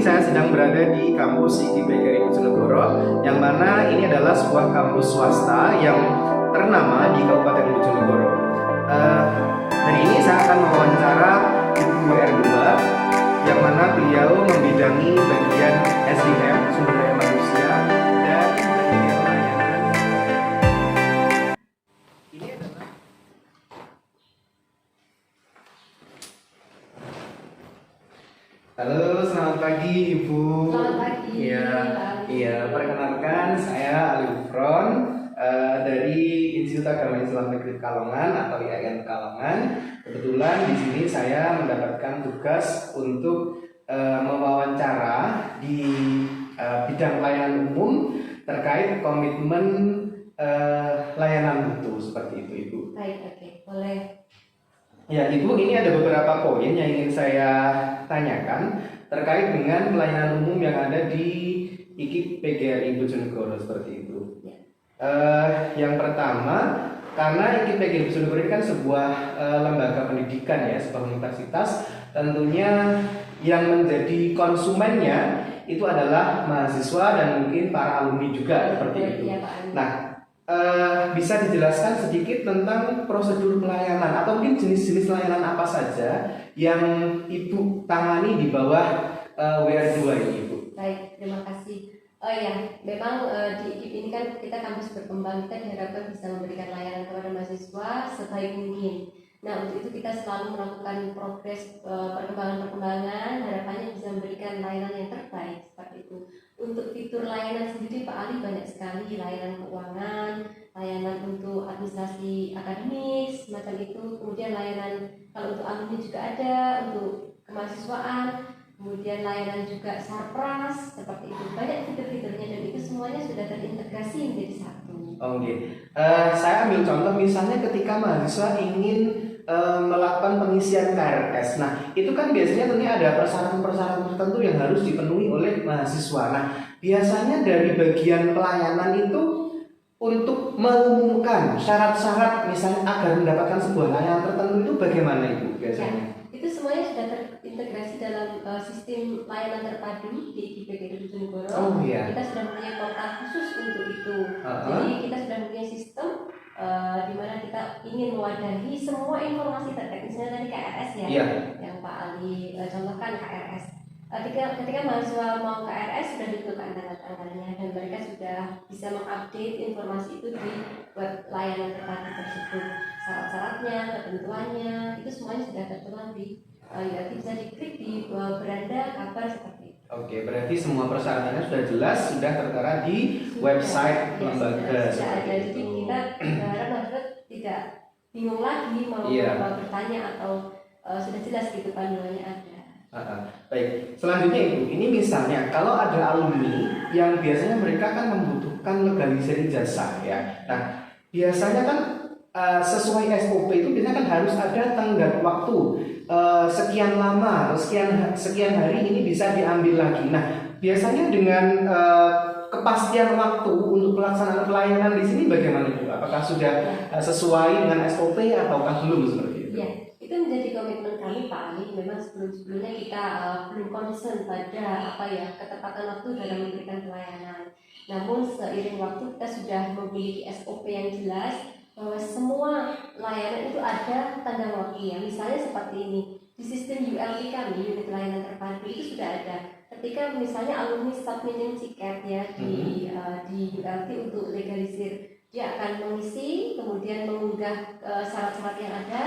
saya sedang berada di kampus IKIP Bojonegoro, yang mana ini adalah sebuah kampus swasta yang ternama di Kabupaten Bojonegoro. Hari ini saya akan mewawancara Ibu R2, yang mana beliau membidangi bagian SDM, sumber daya manusia, dan bagian layanan. Ini adalah Halo, selamat pagi Ibu. Selamat pagi. Iya, perkenalkan saya Ali Gufron dari Institut Agama Islam Negeri Pekalongan atau IAIN Pekalongan. Kebetulan di sini saya mendapatkan tugas untuk mewawancara di bidang pelayanan umum terkait komitmen layanan mutu seperti itu, Ibu. Baik, oke, boleh. Ya, Ibu, ini ada beberapa poin yang ingin saya tanyakan terkait dengan pelayanan umum yang ada di IKIP PGRI Bojonegoro seperti itu. Ya. Yang pertama, karena IKIP PGRI Bojonegoro ini kan sebuah lembaga pendidikan ya, sebuah universitas, tentunya yang menjadi konsumennya itu adalah mahasiswa dan mungkin para alumni juga seperti itu. Ya, Pak Ali. Nah, bisa dijelaskan sedikit tentang prosedur pelayanan atau mungkin jenis-jenis layanan apa saja yang Ibu tangani di bawah WR2 ini, Ibu? Baik, terima kasih. Ya, memang di IKIP ini kan kita kampus berkembang, kita diharapkan bisa memberikan layanan kepada mahasiswa sebaik mungkin. Nah, untuk itu kita selalu melakukan progres perkembangan-perkembangan, harapannya bisa memberikan layanan yang terbaik seperti itu. Untuk fitur layanan sendiri Pak Ali banyak sekali, layanan keuangan, layanan untuk administrasi akademis, semacam itu. Kemudian layanan kalau untuk alumni juga ada, untuk kemahasiswaan, kemudian layanan juga sarpras, seperti itu. Banyak fitur-fiturnya dan itu semuanya sudah terintegrasi menjadi satu. Oke. Saya ambil contoh misalnya ketika mahasiswa ingin melakukan pengisian KRS. Nah, itu kan biasanya tentunya ada persyaratan-persyaratan tertentu yang harus dipenuhi oleh mahasiswa. Nah, biasanya dari bagian pelayanan itu untuk mengumumkan syarat-syarat misalnya agar mendapatkan sebuah layanan tertentu itu bagaimana Ibu biasanya? Ya, itu semuanya sudah terintegrasi dalam sistem layanan terpadu di IKIP PGRI Bojonegoro. Oh iya. Kita sudah mempunyai portal khusus untuk itu. Jadi kita sudah mempunyai sistem di mana kita ingin mewadahi semua informasi terkait misalnya tadi KRS ya, Iya. yang Pak Ali contohkan KRS. Ketika mahasiswa mau KRS sudah ditentukan tanggal-tanggalnya dan mereka sudah bisa mengupdate informasi itu di web layanan terpadu tersebut. Syarat-syaratnya, ketentuannya itu semuanya sudah tertuang di bisa diklik di beranda kabar seperti itu. Oke, berarti semua persyaratannya sudah jelas, sudah tertera di website lembaga. Sudah ada, jadi kita berharap masyarakat tidak bingung lagi mau bertanya atau sudah jelas gitu panduannya ada. Baik, selanjutnya Ibu, ini misalnya kalau ada alumni yang biasanya mereka kan membutuhkan legalisir ijazah ya. Nah, biasanya kan sesuai SOP itu biasanya kan harus ada tenggat waktu sekian lama atau sekian hari ini bisa diambil lagi. Nah, biasanya dengan kepastian waktu untuk pelaksanaan pelayanan di sini bagaimana Ibu? Apakah sudah sesuai dengan SOP ataukah belum seperti itu? Ya, itu menjadi komitmen kami Pak Ali. Memang sebelumnya kita belum concern pada ketepatan waktu dalam memberikan pelayanan. Namun seiring waktu kita sudah memiliki SOP yang jelas bahwa semua layanan itu ada tenggang waktu ya. Misalnya seperti ini, di sistem ULT kami, unit layanan terpadu itu sudah ada. Ketika misalnya alumni submitting tiket ya di ULT untuk legalisir, dia akan mengisi, kemudian mengunggah syarat-syarat yang ada,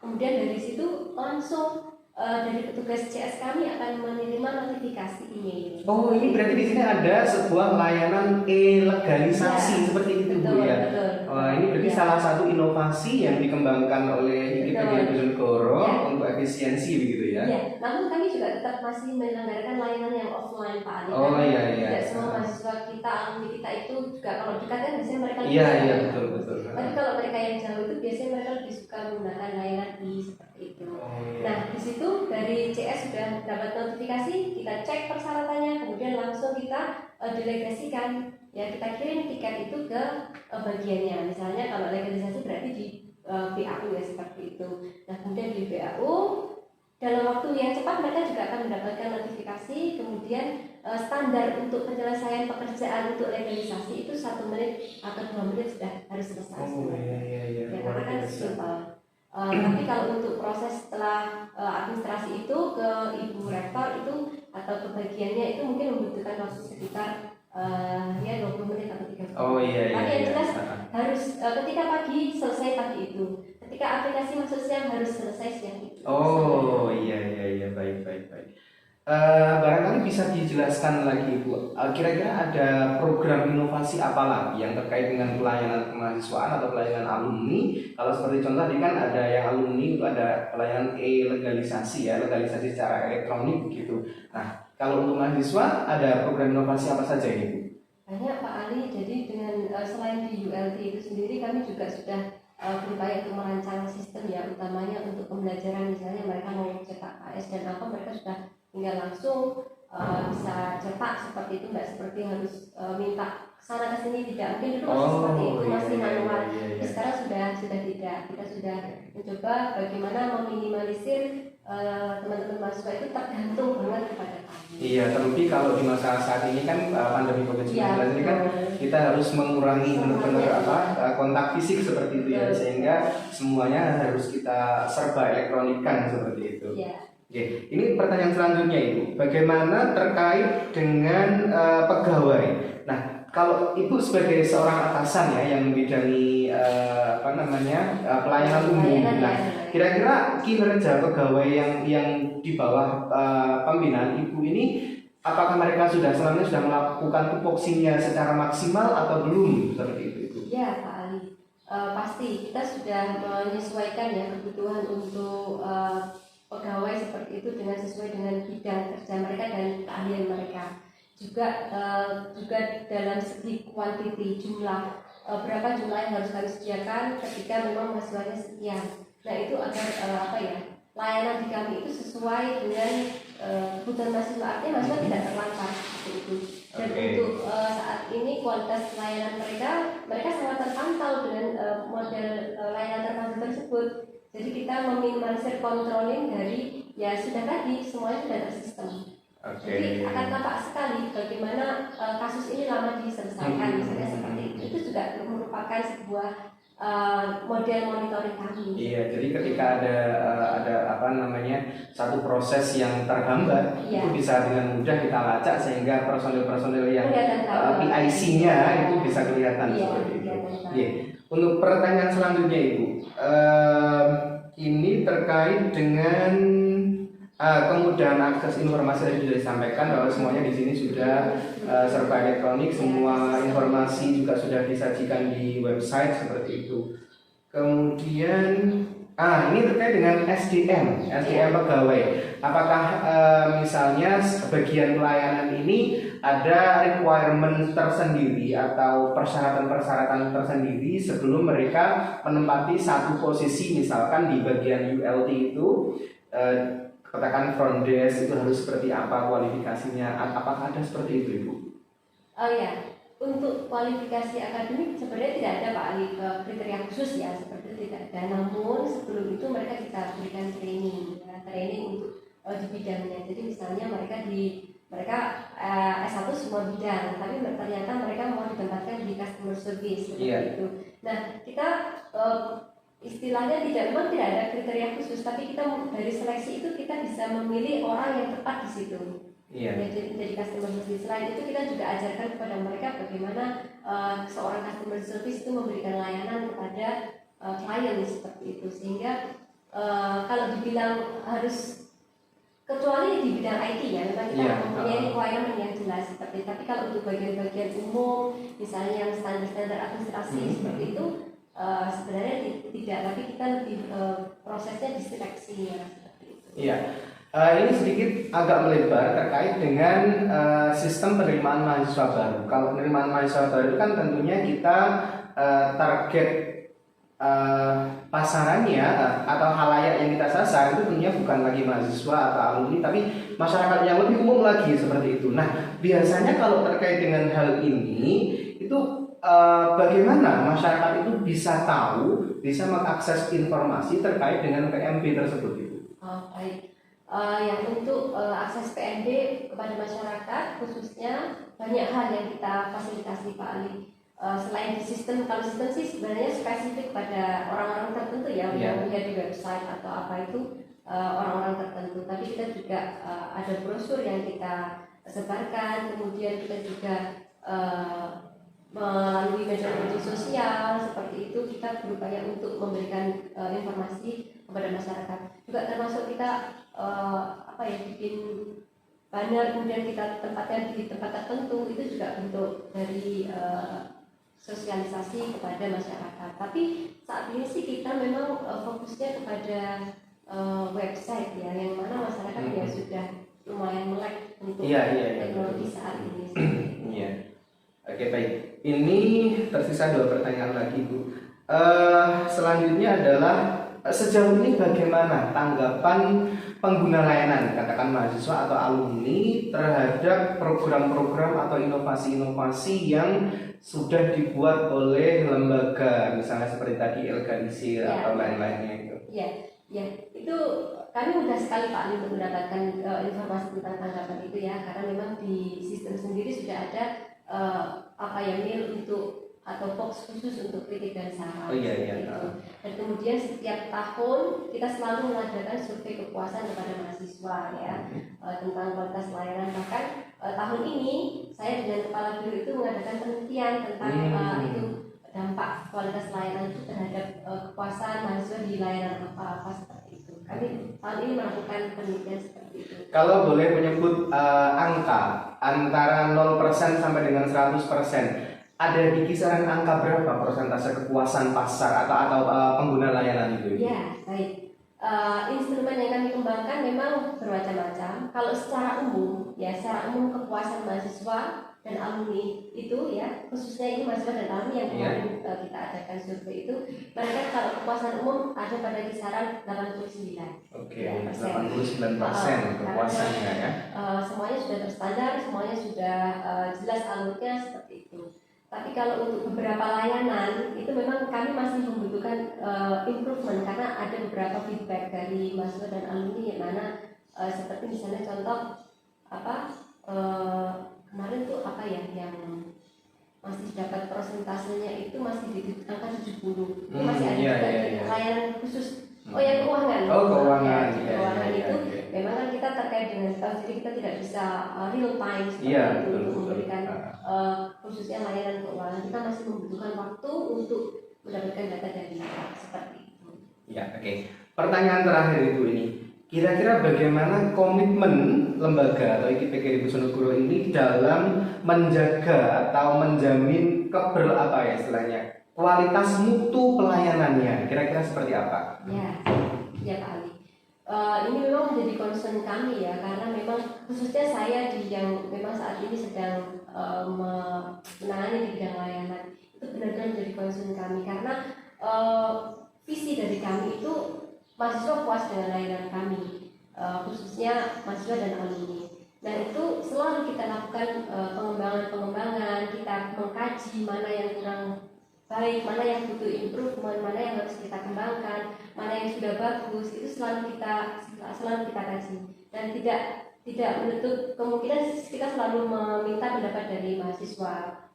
kemudian dari situ langsung dari petugas CS kami akan menerima notifikasi email. Oh, ini berarti di sini ada sebuah layanan e-legalisasi seperti itu, Bu ya. Betul. Wah, ini berarti salah satu inovasi yang dikembangkan oleh IKIP PGRI Bojonegoro untuk efisiensi begitu ya. Iya, namun kami juga tetap masih menyelenggarakan layanan yang offline Pak Ali. Oh iya. Tidak semua mahasiswa kita, alumni kita itu juga kalau dekat kan biasanya mereka Iya betul. Tapi kalau mereka yang jauh itu biasanya mereka lebih suka menggunakan layanan seperti itu. Oh, iya. Nah, di situ dari CS sudah dapat notifikasi, kita cek persyaratannya, kemudian langsung kita delegasikan. Ya, kita kirim tiket itu ke bagiannya. Misalnya kalau legalisasi berarti di BAU ya seperti itu. Nah, kemudian di BAU dalam waktu yang cepat mereka juga akan mendapatkan notifikasi, kemudian standar untuk penyelesaian pekerjaan untuk legalisasi itu 1 menit atau 2 menit sudah harus selesai. Oh iya. Ya, karena kan simpel. Tapi kalau untuk proses setelah administrasi itu ke ibu rektor itu atau ke bagiannya itu mungkin membutuhkan waktu sekitar ya 20 menit atau 30 menit. Oh iya. Tapi yang jelas harus ketika pagi selesai pagi itu, ketika aplikasi masuk siang harus selesai siang itu. Oh iya baik. Barangkali bisa dijelaskan lagi Bu, kira-kira ada program inovasi apa lagi yang terkait dengan pelayanan kemahasiswaan atau pelayanan alumni? Kalau seperti contoh tadi kan ada yang alumni itu ada pelayanan e-legalisasi ya, legalisasi secara elektronik gitu. Nah, kalau untuk mahasiswa ada program inovasi apa saja ini Bu? Banyak Pak Ali, jadi dengan selain di ULT itu sendiri kami juga sudah berupaya untuk merancang sistem ya, utamanya untuk pembelajaran, misalnya mereka mau cetak KS dan apa mereka sudah tinggal langsung bisa cetak seperti itu, nggak seperti harus minta sana ke sini, tidak mungkin dulu masih seperti itu, masih manual. Iya. Sekarang sudah tidak, kita sudah mencoba bagaimana meminimalisir teman-teman mahasiswa itu tergantung banget kepada kami. Iya, terlebih kalau di masa saat ini kan pandemi COVID-19 ini kan kita harus mengurangi benar-benar kontak fisik seperti itu ya, sehingga semuanya harus kita serba elektronikan seperti itu. Ya. Oke, ini pertanyaan selanjutnya Ibu, bagaimana terkait dengan pegawai? Nah, kalau Ibu sebagai seorang atasan ya yang membidangi pelayanan umum, nah kira-kira kinerja pegawai yang di bawah pembinaan Ibu ini, apakah mereka selama ini sudah melakukan tupoksinya secara maksimal atau belum seperti itu? Ya Pak Ali, pasti kita sudah menyesuaikan ya kebutuhan untuk pegawai seperti itu sesuai dengan bidang kerja mereka dan keahlian mereka. Juga dalam segi kuantiti jumlah, berapa jumlah yang harus kami sediakan ketika memang mahasiswanya sekian. Nah itu agar layanan di kami itu sesuai dengan kebutuhan mahasiswa, artinya mahasiswa tidak terlantar seperti itu. Dan untuk saat ini kualitas layanan mereka sangat terpantau dengan model layanan terpadu tersebut. Jadi kita meminimalisir controlling dari sudah tadi semuanya sudah tersistem. Jadi akan tampak sekali bagaimana kasus ini lama diselesaikan, misalnya seperti itu. Itu juga merupakan sebuah model monitoring kami. Iya, jadi ketika ada satu proses yang terhambat, itu bisa dengan mudah kita lacak sehingga personil-personil yang PIC-nya itu bisa kelihatan seperti itu. Iya. Untuk pertanyaan selanjutnya Ibu, ini terkait dengan kemudahan akses informasi yang sudah disampaikan bahwa semuanya di sini sudah serba elektronik, semua informasi juga sudah disajikan di website seperti itu. Kemudian ini terkait dengan SDM pegawai. Apakah misalnya bagian pelayanan ini ada requirement tersendiri atau persyaratan-persyaratan tersendiri sebelum mereka menempati satu posisi, misalkan di bagian ULT itu katakan front desk itu harus seperti apa kualifikasinya, apakah ada seperti itu Ibu? Oh ya, untuk kualifikasi akademik sebenarnya tidak ada Pak Ali kriteria khusus ya, seperti itu tidak ada. Namun sebelum itu mereka kita berikan training untuk di bidangnya. Jadi misalnya mereka S1 semua bidang, tapi ternyata mereka mau ditempatkan di customer service seperti itu. Nah kita istilahnya memang tidak ada kriteria khusus, tapi kita dari seleksi itu kita bisa memilih orang yang tepat di situ. Jadi customer service. Selain itu kita juga ajarkan kepada mereka bagaimana seorang customer service itu memberikan layanan kepada klien seperti itu, sehingga kalau dibilang harus, kecuali di bidang IT ya, memang kita mempunyai requirement yang jelas seperti. Tapi kalau untuk bagian-bagian umum, misalnya yang standar-standar administrasi seperti itu, sebenarnya tidak, tapi kita lebih prosesnya diseleksi ya seperti itu. Iya. Ini sedikit agak melebar terkait dengan sistem penerimaan mahasiswa baru. Kalau penerimaan mahasiswa baru kan tentunya kita target pasarannya atau halayak yang kita sasar itu tentunya bukan lagi mahasiswa atau alumni, tapi masyarakat yang lebih umum lagi seperti itu. Nah, biasanya kalau terkait dengan hal ini itu bagaimana masyarakat itu bisa tahu, bisa mengakses informasi terkait dengan PMB tersebut itu? Baik. yang untuk akses PNB kepada masyarakat khususnya banyak hal yang kita fasilitasi Pak Ali. Selain di sistem, kalau sistem sih sebenarnya spesifik pada orang-orang tertentu ya, yang punya di website atau apa itu orang-orang tertentu. Tapi kita juga ada brosur yang kita sebarkan, kemudian kita juga melalui media sosial seperti itu kita berupaya untuk memberikan informasi kepada masyarakat. Juga termasuk kita bikin banner, kemudian kita tempatnya di tempat tertentu, itu juga bentuk dari sosialisasi kepada masyarakat. Tapi saat ini sih kita memang fokusnya kepada website ya, yang mana masyarakat ya sudah lumayan melek untuk teknologi saat ini. Iya. Oke, baik. Ini tersisa 2 pertanyaan lagi, Bu. Selanjutnya adalah sejauh ini bagaimana tanggapan pengguna layanan, katakan mahasiswa atau alumni, terhadap program-program atau inovasi-inovasi yang sudah dibuat oleh lembaga, misalnya seperti tadi Elganisir atau lain-lainnya itu? Ya, itu kami mudah sekali Pak Ali untuk mendapatkan informasi tentang tanggapan itu ya, karena memang di sistem sendiri sudah ada mail untuk atau box khusus untuk kritik dan saran. Dan kemudian setiap tahun kita selalu mengadakan survei kepuasan kepada mahasiswa ya tentang kualitas layanan. Bahkan tahun ini saya dengan kepala biro itu mengadakan penelitian tentang itu dampak kualitas layanan itu terhadap kepuasan mahasiswa di layanan apa seperti itu. Kami tahun ini melakukan penelitian seperti itu. Kalau boleh menyebut angka antara 0% sampai dengan 100%, ada di kisaran angka berapa persentase kepuasan pasar atau pengguna layanan itu? Ya, baik. Instrumen yang kami kembangkan memang bermacam-macam. Kalau secara umum kepuasan mahasiswa dan alumni itu ya, khususnya ini mahasiswa dan alumni yang kemarin kita adakan survei itu, mereka kalau kepuasan umum ada pada kisaran 89%. Oke, 89% kepuasannya ya. Semuanya sudah terstandar, semuanya sudah jelas alurnya seperti itu. Tapi kalau untuk beberapa layanan itu memang kami masih membutuhkan improvement karena ada beberapa feedback dari mahasiswa dan alumni yang mana seperti misalnya contoh kemarin tuh yang masih dapat persentasenya itu masih di angka 70. Itu masih ada juga layanan khusus. Keuangan. Keuangan. Keuangan itu memang kan kita terkait dengan jadi kita tidak bisa real time seperti itu untuk memberikan khususnya layanan keuangan. Kita masih membutuhkan waktu untuk mendapatkan data dari seperti itu. Ya, oke. Pertanyaan terakhir itu ini. Kira-kira bagaimana komitmen lembaga atau IKIP Bojonegoro ini dalam menjaga atau menjamin kualitas mutu pelayanannya? Kira-kira seperti apa? Ya Pak Ali. Ini memang menjadi concern kami ya, karena memang khususnya saya yang memang saat ini sedang menangani di bidang layanan, itu benar-benar menjadi concern kami karena visi dari kami itu mahasiswa puas dengan layanan kami, khususnya mahasiswa dan alumni. Dan itu selalu kita lakukan pengembangan, kita mengkaji mana yang kurang baik, mana yang butuh improvement, mana yang harus kita kembangkan, mana yang sudah bagus, itu selalu kita kaji. Dan tidak menutup kemungkinan kita selalu meminta pendapat dari mahasiswa.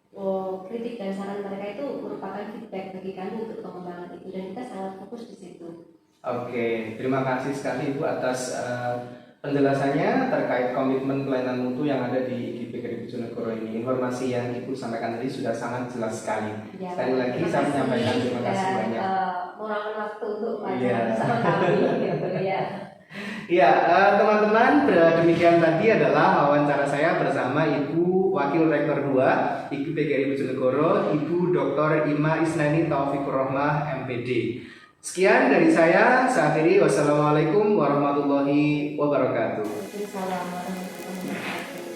Kritik dan saran mereka itu merupakan feedback bagi kami untuk pengembangan itu, dan kita sangat fokus di situ. Oke, terima kasih sekali Ibu atas penjelasannya terkait komitmen pelayanan mutu yang ada di IKIP Bojonegoro ini. Informasi yang Ibu sampaikan tadi sudah sangat jelas sekali. Sekali lagi saya menyampaikan terima kasih banyak. Meluangkan waktu untuk bersama kami. Iya, teman-teman, demikian tadi adalah wawancara saya bersama Ibu Wakil Rektor 2 IKIP Bojonegoro, Ibu Dr. Ima Isnani Taufikur Rohmah, MPD. Sekian dari saya, saya akhiri. Wassalamualaikum warahmatullahi wabarakatuh. Waalaikumsalam warahmatullahi wabarakatuh.